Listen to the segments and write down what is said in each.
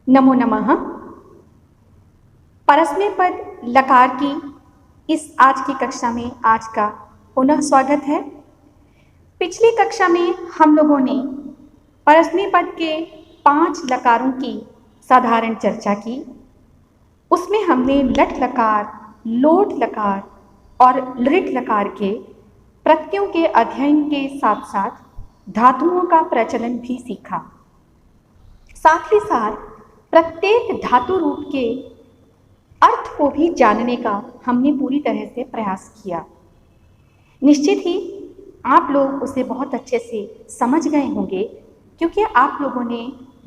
नमो नमः। परस्मै पद लकार की इस आज की कक्षा में आज का पुनः स्वागत है। पिछली कक्षा में हम लोगों ने परस्मै पद के 5 लकारों की साधारण चर्चा की। उसमें हमने लट लकार, लोट लकार और लृट लकार के प्रत्ययों के अध्ययन के साथ साथ धातुओं का प्रचलन भी सीखा। साथ ही साथ प्रत्येक धातु रूप के अर्थ को भी जानने का हमने पूरी तरह से प्रयास किया। निश्चित ही आप लोग उसे बहुत अच्छे से समझ गए होंगे, क्योंकि आप लोगों ने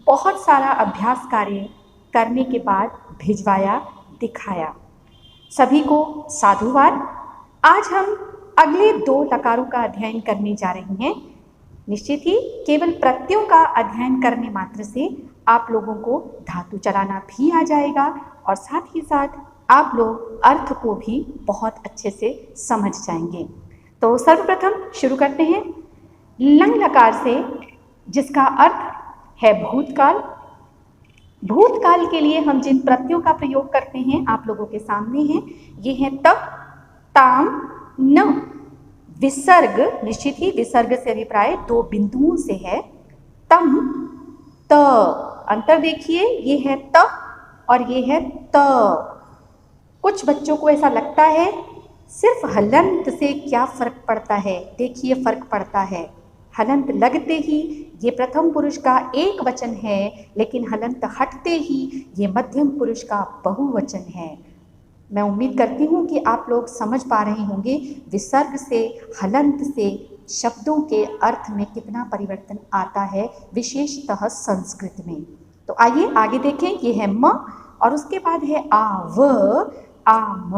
बहुत सारा अभ्यास कार्य करने के बाद भिजवाया, दिखाया। सभी को साधुवाद। आज हम अगले 2 लकारों का अध्ययन करने जा रहे हैं। निश्चित ही केवल प्रत्ययों का अध्ययन करने मात्र से आप लोगों को धातु चलाना भी आ जाएगा और साथ ही साथ आप लोग अर्थ को भी बहुत अच्छे से समझ जाएंगे। तो सर्वप्रथम शुरू करते हैं लंग लकार से, जिसका अर्थ है भूतकाल। भूतकाल के लिए हम जिन प्रत्ययों का प्रयोग करते हैं आप लोगों के सामने हैं। ये हैं त, ताम, न। विसर्ग निश्चित ही विसर्ग से अभिप्राय 2 बिंदुओं से है। तम, त। अंतर देखिए, ये है त और ये है त। कुछ बच्चों को ऐसा लगता है सिर्फ हलंत से क्या फर्क पड़ता है। देखिए फर्क पड़ता है। हलंत लगते ही ये प्रथम पुरुष का एक वचन है, लेकिन हलंत हटते ही ये मध्यम पुरुष का बहुवचन है। मैं उम्मीद करती हूँ कि आप लोग समझ पा रहे होंगे विसर्ग से, हलंत से शब्दों के अर्थ में कितना परिवर्तन आता है, विशेषतः संस्कृत में। तो आइए आगे देखें। ये है म और उसके बाद है आव, आम।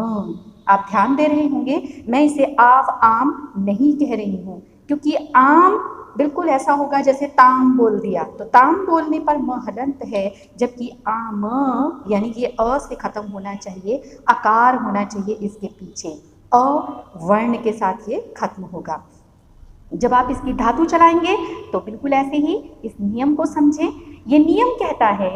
आप ध्यान दे रहे होंगे, मैं इसे आव, आम नहीं कह रही हूँ, क्योंकि आम बिल्कुल ऐसा होगा जैसे ताम बोल दिया, तो ताम बोलने पर म हलंत है, जबकि आम यानी ये अ से खत्म होना चाहिए, आकार होना चाहिए इसके पीछे, अ वर्ण के साथ ये खत्म होगा। जब आप इसकी धातु चलाएंगे तो बिल्कुल ऐसे ही इस नियम को समझें। ये नियम कहता है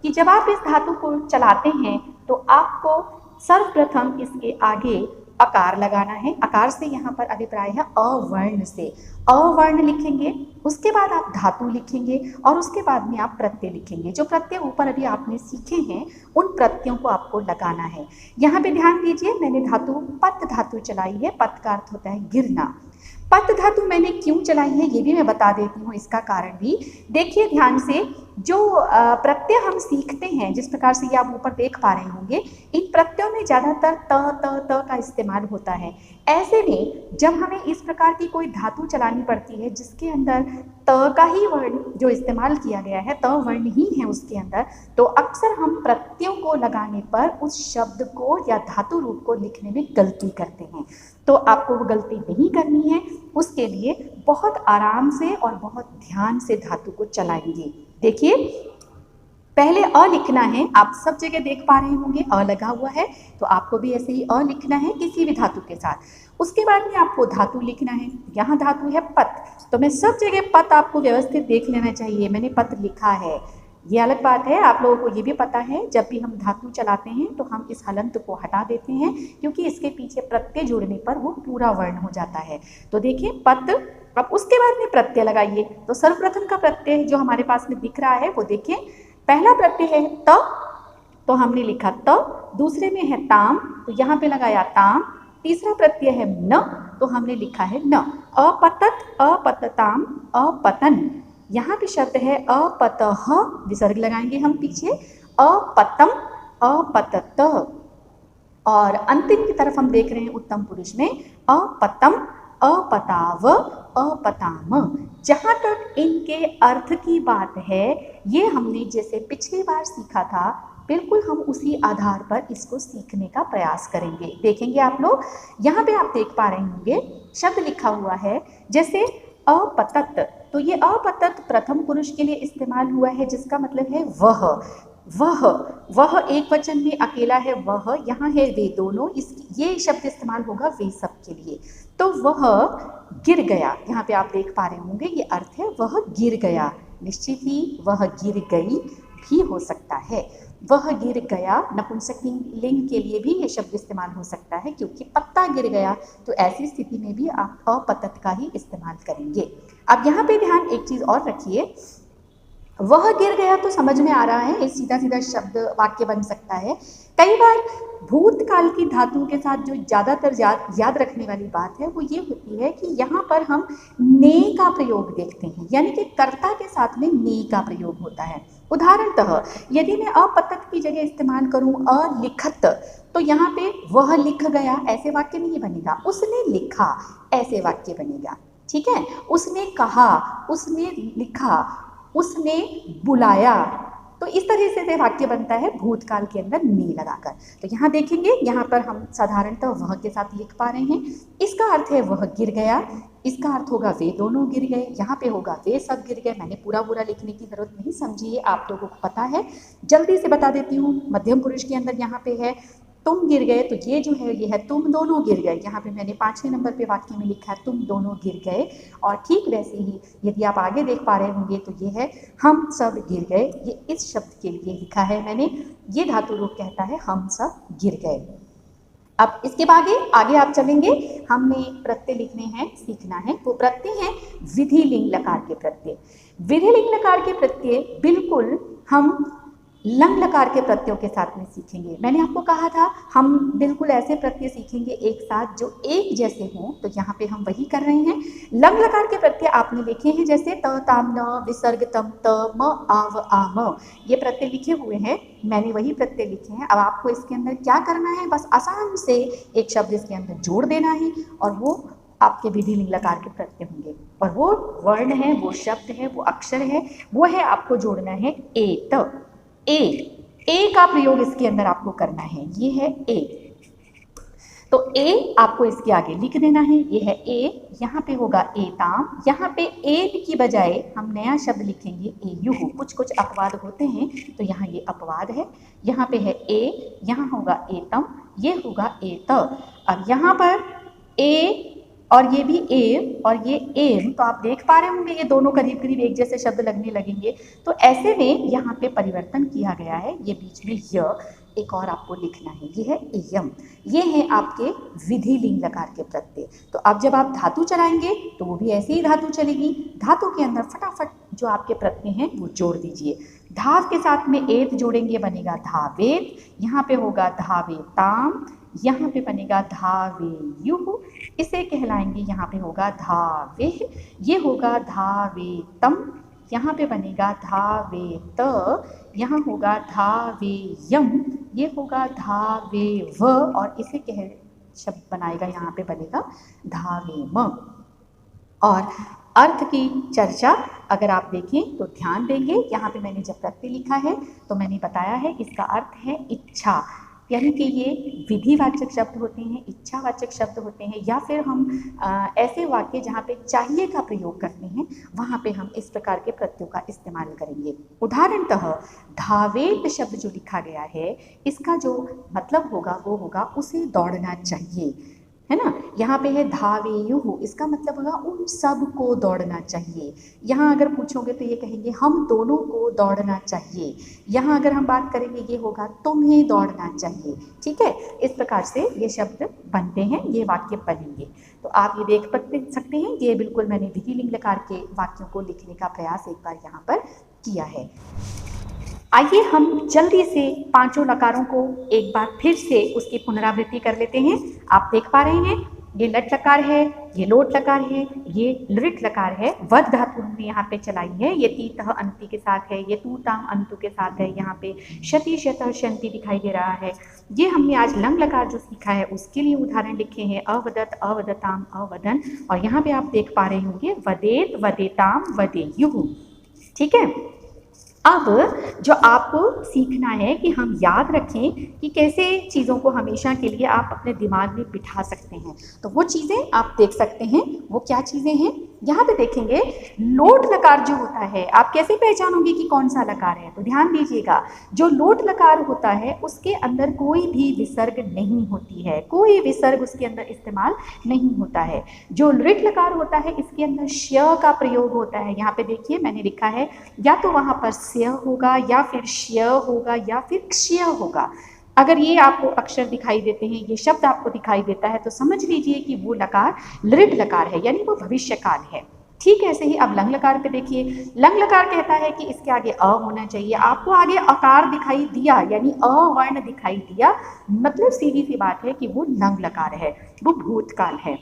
कि जब आप इस धातु को चलाते हैं तो आपको सर्वप्रथम इसके आगे अकार लगाना है। अकार से यहाँ पर अभिप्राय है अवर्ण से। अवर्ण लिखेंगे, उसके बाद आप धातु लिखेंगे और उसके बाद में आप प्रत्यय लिखेंगे। जो प्रत्यय ऊपर अभी आपने सीखे हैं उन प्रत्ययों को आपको लगाना है। यहाँ पे ध्यान दीजिए, मैंने धातु पत धातु चलाई है। पत का अर्थ होता है गिरना। पत धातु मैंने क्यों चलाई है ये भी मैं बता देती हूँ, इसका कारण भी देखिए ध्यान से। जो प्रत्यय हम सीखते हैं, जिस प्रकार से ये आप ऊपर देख पा रहे होंगे, इन प्रत्ययों में ज़्यादातर त का इस्तेमाल होता है। ऐसे में जब हमें इस प्रकार की कोई धातु चलानी पड़ती है जिसके अंदर त का ही वर्ण जो इस्तेमाल किया गया है, त वर्ण ही है उसके अंदर, तो अक्सर हम प्रत्ययों को लगाने पर उस शब्द को या धातु रूप को लिखने में गलती करते हैं। तो आपको वो गलती नहीं करनी है, उसके लिए बहुत आराम से और बहुत ध्यान से धातु को चलाएंगे। देखिए पहले अ लिखना है, आप सब जगह देख पा रहे होंगे अ लगा हुआ है, तो आपको भी ऐसे ही अ लिखना है किसी भी धातु के साथ। उसके बाद में आपको धातु लिखना है। यहाँ धातु है पत, तो मैं सब जगह पत आपको व्यवस्थित देख लेना चाहिए, मैंने पत लिखा है। ये अलग बात है, आप लोगों को ये भी पता है जब भी हम धातु चलाते हैं तो हम इस हलंत को हटा देते हैं, क्योंकि इसके पीछे प्रत्यय जुड़ने पर वो पूरा वर्ण हो जाता है। तो देखिए पत। अब उसके बाद में प्रत्यय लगाइए। तो सर्वप्रथम का प्रत्यय जो हमारे पास में दिख रहा है वो देखिए, पहला प्रत्यय है त, तो हमने लिखा त। दूसरे में है ताम, तो यहाँ पे लगाया ताम। तीसरा प्रत्यय है न, तो हमने लिखा है न। अपतत, अपतताम, अपतन। यहाँ पे शब्द है अपतः, विसर्ग लगाएंगे हम पीछे, अपतम, अपतत। और अंतिम की तरफ हम देख रहे हैं उत्तम पुरुष में अपतम, अपताव, अपताम। जहाँ तक इनके अर्थ की बात है, ये हमने जैसे पिछली बार सीखा था, बिल्कुल हम उसी आधार पर इसको सीखने का प्रयास करेंगे। देखेंगे आप लोग, यहाँ पे आप देख पा रहे होंगे शब्द लिखा हुआ है जैसे अपतत, तो ये अपतत प्रथम पुरुष के लिए इस्तेमाल हुआ है, जिसका मतलब है वह। वह एक वचन में अकेला है वह, यहाँ है वे दोनों, ये शब्द इस्तेमाल होगा वे सब के लिए। तो वह गिर गया, यहाँ पे आप देख पा रहे होंगे ये अर्थ है वह गिर गया। निश्चित ही वह गिर गई, भी हो सकता है। वह गिर गया नपुंसक लिंग के लिए भी ये शब्द इस्तेमाल हो सकता है, क्योंकि पत्ता गिर गया, तो ऐसी स्थिति में भी आप अपतत का ही इस्तेमाल करेंगे। अब यहाँ पे ध्यान एक चीज़ और रखिए, वह गिर गया तो समझ में आ रहा है, एक सीधा सीधा शब्द वाक्य बन सकता है। कई बार भूतकाल की धातुओं के साथ जो ज़्यादातर याद रखने वाली बात है वो ये होती है कि यहाँ पर हम ने का प्रयोग देखते हैं, यानी कि कर्ता के साथ में ने का प्रयोग होता है। उदाहरणतः यदि मैं अपतत की जगह इस्तेमाल करूँ अलिखत, तो यहाँ पे वह लिख गया ऐसे वाक्य नहीं बनेगा, उसने लिखा ऐसे वाक्य बनेगा। ठीक है, उसने कहा, उसने लिखा, उसने बुलाया, तो इस तरह से वाक्य बनता है भूतकाल के अंदर ने लगाकर। तो यहाँ देखेंगे, यहाँ पर हम साधारणतः वह के साथ लिख पा रहे हैं, इसका अर्थ है वह गिर गया, इसका अर्थ होगा वे दोनों गिर गए, यहाँ पे होगा वे सब गिर गए। मैंने पूरा लिखने की जरूरत नहीं, समझिए आप लोगों को पता है, जल्दी से बता देती हूँ। मध्यम पुरुष के अंदर यहाँ पे है तुम गिर गए, तो ये जो है ये है तुम दोनों गिर गए। यहाँ पे मैंने 5वें नंबर पे वाक्य में लिखा है तुम दोनों गिर गए। और ठीक वैसे ही यदि आप आगे देख पा रहे होंगे तो ये है हम सब गिर गए, ये इस शब्द के लिए लिखा है मैंने, ये धातु रूप कहता है हम सब गिर गए। अब इसके बाद आगे आप चलेंगे, हमने प्रत्यय लिखने हैं, सीखना है। वो प्रत्यय हैं विधि लिंग लकार के प्रत्यय। विधि लिंग लकार के प्रत्यय बिल्कुल हम लंग लकार के प्रत्ययों के साथ में सीखेंगे। मैंने आपको कहा था हम बिल्कुल ऐसे प्रत्यय सीखेंगे एक साथ जो एक जैसे हों, तो यहाँ पे हम वही कर रहे हैं। लंग लकार के प्रत्यय आपने लिखे हैं, जैसे त ताम न विसर्ग तम त म आव आम, ये प्रत्यय लिखे हुए हैं, मैंने वही प्रत्यय लिखे हैं। अब आपको इसके अंदर क्या करना है, बस आसान से एक शब्द इसके अंदर जोड़ देना है और वो आपके विधि लिंग लकार के प्रत्यय होंगे। और वो वर्ण है, वो शब्द है, वो अक्षर है, वो है आपको जोड़ना है एत। ए का प्रयोग इसके अंदर आपको करना है, ये है ए, तो ए आपको इसके आगे लिख देना है, ये है ए, यहाँ पे होगा एताम, यहाँ पे ए की बजाय हम नया शब्द लिखेंगे एयुः। कुछ कुछ अपवाद होते हैं, तो यहाँ ये अपवाद है, यहाँ पे है ए, यहाँ होगा एतम, ये होगा एत। अब यहाँ पर ए और ये भी ए और ये एम, तो आप देख पा रहे होंगे ये दोनों करीब करीब एक जैसे शब्द लगने लगेंगे। तो ऐसे में यहाँ पे परिवर्तन किया गया है, ये बीच में य एक और आपको लिखना है, ये है एयम। ये है आपके विधि लिंग लकार के प्रत्यय। तो अब जब आप धातु चलाएंगे तो वो भी ऐसे ही धातु चलेगी। धातु के अंदर फटाफट जो आपके प्रत्यय हैं वो जोड़ दीजिए। धाव के साथ में एत जोड़ेंगे, बनेगा धावेत, यहाँ पे होगा धावेताम, यहाँ पे बनेगा धावेयुः, इसे कहलाएंगे, यहाँ पे होगा धावेः, ये होगा धावेतम, यहाँ पे बनेगा धावेत, यहाँ होगा धावेयम, ये होगा धावेव, और इसे कह शब्द बनाएगा, यहाँ पे बनेगा धावेम। और अर्थ की चर्चा अगर आप देखें तो ध्यान देंगे, यहाँ पे मैंने जब प्रत्यय लिखा है तो मैंने बताया है इसका अर्थ है इच्छा, यानी कि ये विधिवाचक शब्द होते हैं, इच्छावाचक शब्द होते हैं, या फिर हम ऐसे वाक्य जहाँ पे चाहिए का प्रयोग करते हैं वहाँ पे हम इस प्रकार के प्रत्ययों का इस्तेमाल करेंगे। उदाहरणतः धावेत शब्द जो लिखा गया है, इसका जो मतलब होगा वो होगा उसे दौड़ना चाहिए, है ना। यहाँ पे है धावेयुः, इसका मतलब होगा उन सब को दौड़ना चाहिए। यहाँ अगर पूछोगे तो ये कहेंगे हम दोनों को दौड़ना चाहिए। यहाँ अगर हम बात करेंगे ये होगा तुम्हें दौड़ना चाहिए। ठीक है, इस प्रकार से ये शब्द बनते हैं, ये वाक्य बनेंगे। तो आप ये देख सकते हैं, ये बिल्कुल मैंने विधि लिंग लकार के वाक्यों को लिखने का प्रयास एक बार यहाँ पर किया है। आइए हम जल्दी से पांचों लकारों को एक बार फिर से उसकी पुनरावृत्ति कर लेते हैं। आप देख पा रहे हैं ये लट लकार है, ये लोट लकार है, ये लृट लकार है। वध धातु हमने यहाँ पे चलाई है, ये तीतः अंति के साथ है, ये तूताम अंतु के साथ है। यहाँ पे शति शतः शंति दिखाई दे रहा है। ये हमने आज लंग लकार जो सीखा है उसके लिए उदाहरण लिखे हैं, अवदत अवदताम अवदन। और यहाँ पे आप देख पा रहे होंगे वदेत वदेताम वदेयुः। ठीक है, अब जो आपको सीखना है कि हम याद रखें कि कैसे चीज़ों को हमेशा के लिए आप अपने दिमाग में बिठा सकते हैं। तो वो चीज़ें आप देख सकते हैं, वो क्या चीज़ें हैं, यहाँ पे देखेंगे लोट लकार जो होता है, आप कैसे पहचानोगे कि कौन सा लकार है? तो ध्यान दीजिएगा, जो लोट लकार होता है उसके अंदर कोई भी विसर्ग नहीं होती है, कोई विसर्ग उसके अंदर इस्तेमाल नहीं होता है। जो लृट लकार होता है इसके अंदर श का प्रयोग होता है। यहाँ पे देखिए मैंने लिखा है, या तो वहाँ पर स्य होगा या फिर श होगा या फिर क्ष्य होगा। अगर ये आपको अक्षर दिखाई देते हैं, ये शब्द आपको दिखाई देता है, तो समझ लीजिए कि वो लकार लृट लकार है, यानी वो भविष्य काल है। ठीक है, ऐसे ही अब लंग लकार पे देखिए, लंग लकार कहता है कि इसके आगे अ होना चाहिए। आपको आगे अकार दिखाई दिया, यानी अ वर्ण दिखाई दिया, मतलब सीधी सी बात है कि वो लंग लकार है, वो भूतकाल है।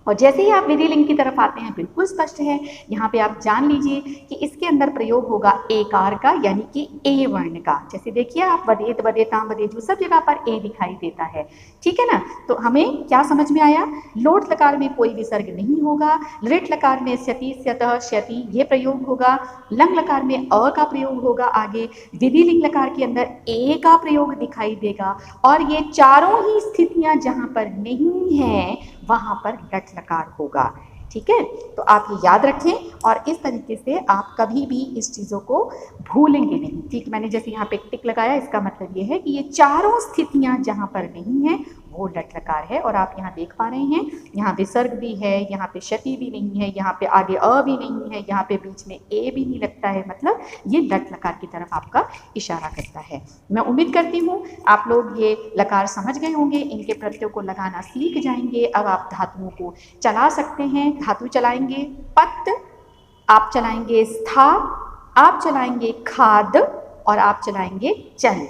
और जैसे ही आप विधिलिंग की तरफ आते हैं बिल्कुल स्पष्ट है, यहाँ पे आप जान लीजिए कि इसके अंदर प्रयोग होगा एकार का, यानी कि ए वर्ण का। जैसे देखिए आप वदेत वदेताम वदेजु सब जगह पर ए दिखाई देता है, ठीक है ना। तो हमें क्या समझ में आया, लोट लकार में कोई विसर्ग नहीं होगा, लृट लकार में स्यति स्यतः श्यति ये प्रयोग होगा, लंग लकार में अ का प्रयोग होगा, आगे विधिलिंग लकार के अंदर ए का प्रयोग दिखाई देगा, और ये चारों ही स्थितियां जहां पर नहीं है वहां पर लट लकार होगा। ठीक है, तो आप ये याद रखें और इस तरीके से आप कभी भी इस चीज़ों को भूलेंगे नहीं। ठीक, मैंने जैसे यहाँ पे टिक लगाया, इसका मतलब ये है कि ये चारों स्थितियां जहां पर नहीं है वो लट लकार है। और आप यहाँ देख पा रहे हैं, यहाँ विसर्ग भी है, यहाँ पे क्षति भी नहीं है, यहाँ पे आगे अ भी नहीं है, यहाँ पे बीच में ए भी नहीं लगता है, मतलब ये लट लकार की तरफ आपका इशारा करता है। मैं उम्मीद करती हूँ आप लोग ये लकार समझ गए होंगे, इनके प्रत्ययों को लगाना सीख जाएंगे। अब आप धातुओं को चला सकते हैं। धातु चलाएंगे पत, आप चलाएंगे स्था, आप चलाएंगे खाद, और आप चलाएंगे चल।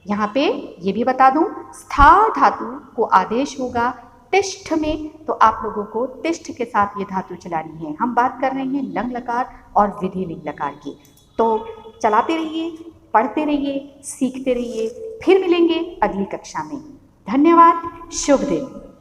यहाँ पे ये भी बता दूं, स्था धातु को आदेश होगा तिष्ठ में, तो आप लोगों को तिष्ठ के साथ ये धातु चलानी है। हम बात कर रहे हैं लंग लकार और विधिलिंग लकार की। तो चलाते रहिए, पढ़ते रहिए, सीखते रहिए। फिर मिलेंगे अगली कक्षा में। धन्यवाद, शुभ दिन।